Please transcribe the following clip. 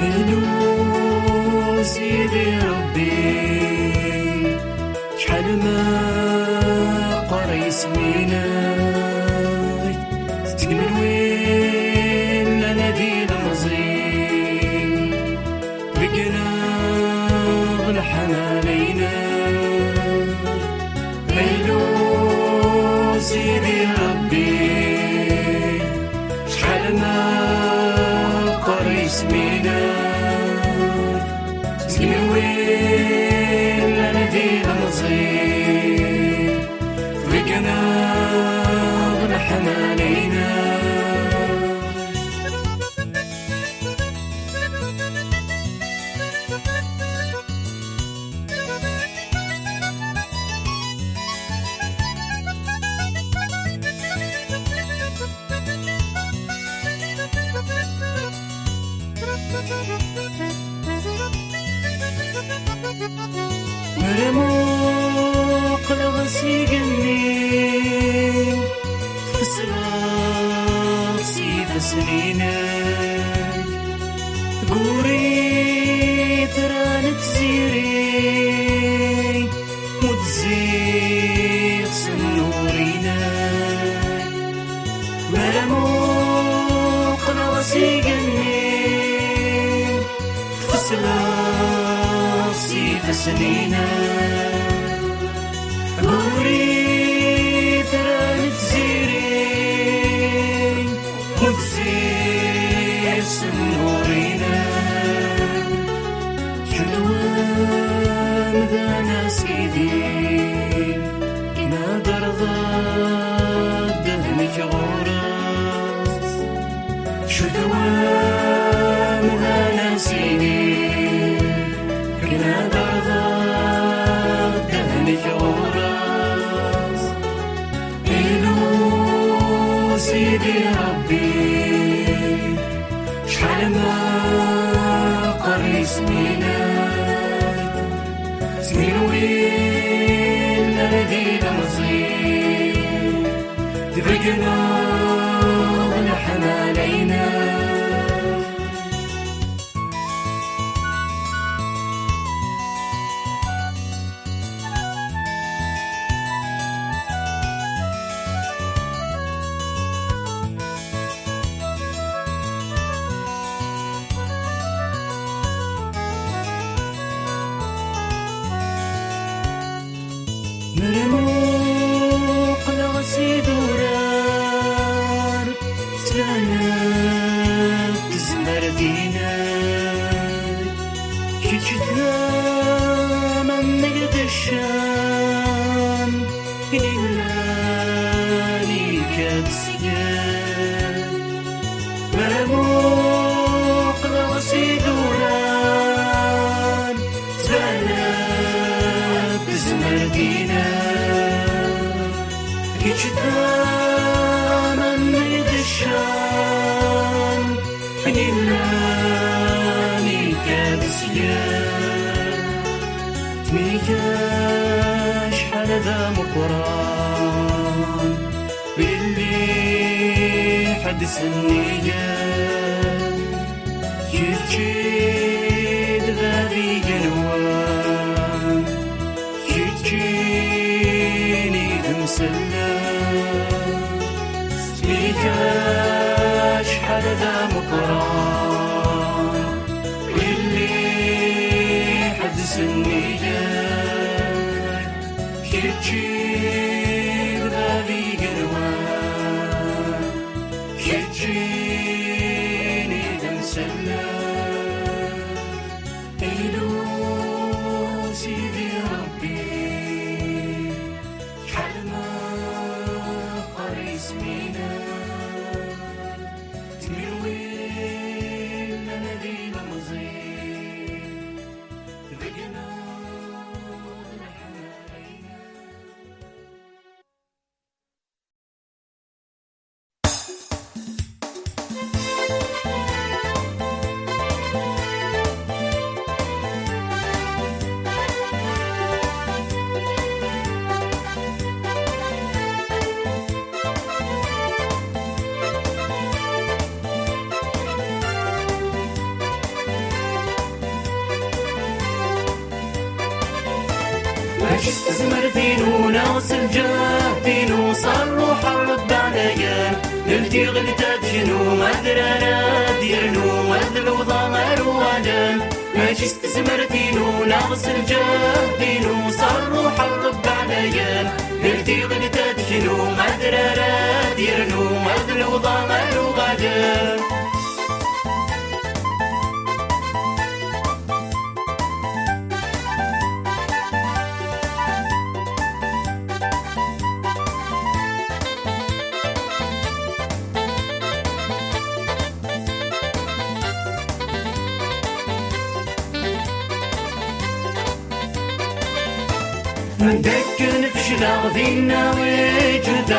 هلو سيدي ربي شحال ما قري سميناي تقمن وين لنا دي المزين بقنا غلحن علينا هلو سيدي ربي شحال ما قري سميناي تقمن وين لنا دي المزين بقنا غلحن علينا مرموق لغسيقني فسراسي فسنينك قوري ترانت زيري متزيق سنورينك مرموق لغسيقني فسراسي فسنينك قوري ترانت زيري متزيق سنورينك شدوان ذا سيدي إنا درضا دهنك غورس شدوان ذا سيدي إنا درضا دهنك غورس إلو سيدي ربي شحال ما قري سميناك سمين وين لدي المصير تفرقنا غلحن علينا مرموق لغسي دورار سلانات تزمر دينار كيتشتنا من نقد الشام إلاني كاتسيان مرموق لغسي دورار سلانات تزمر دينار كيتشتنا من نقد الشام إلاني كاتسيان تميكا شحال ذا مقران باللي حدث النيان يتجيد ذابي قنوان يتجيني بمسلان تميكا شحال ذا مقران باللي حدث النيان يتجيد ذابي قنوان يتجيني بمسلان إلو سيدي ربي شحال ما قري سميناك تمين وين لنا دي المزين تفرقنا غلحن علينا سمرتين ونغسل جهدين وصروح الرب عليا نلتي غلتات شنو مدرانا ديرنو مدل وضمر وعدم ماشي استسمرتين ونغسل جهدين وصروح الرب عليا نلتي غلتات شنو مدرانا ديرنو مدل وضمر وعدم من دك نفش لاغذينا ويجد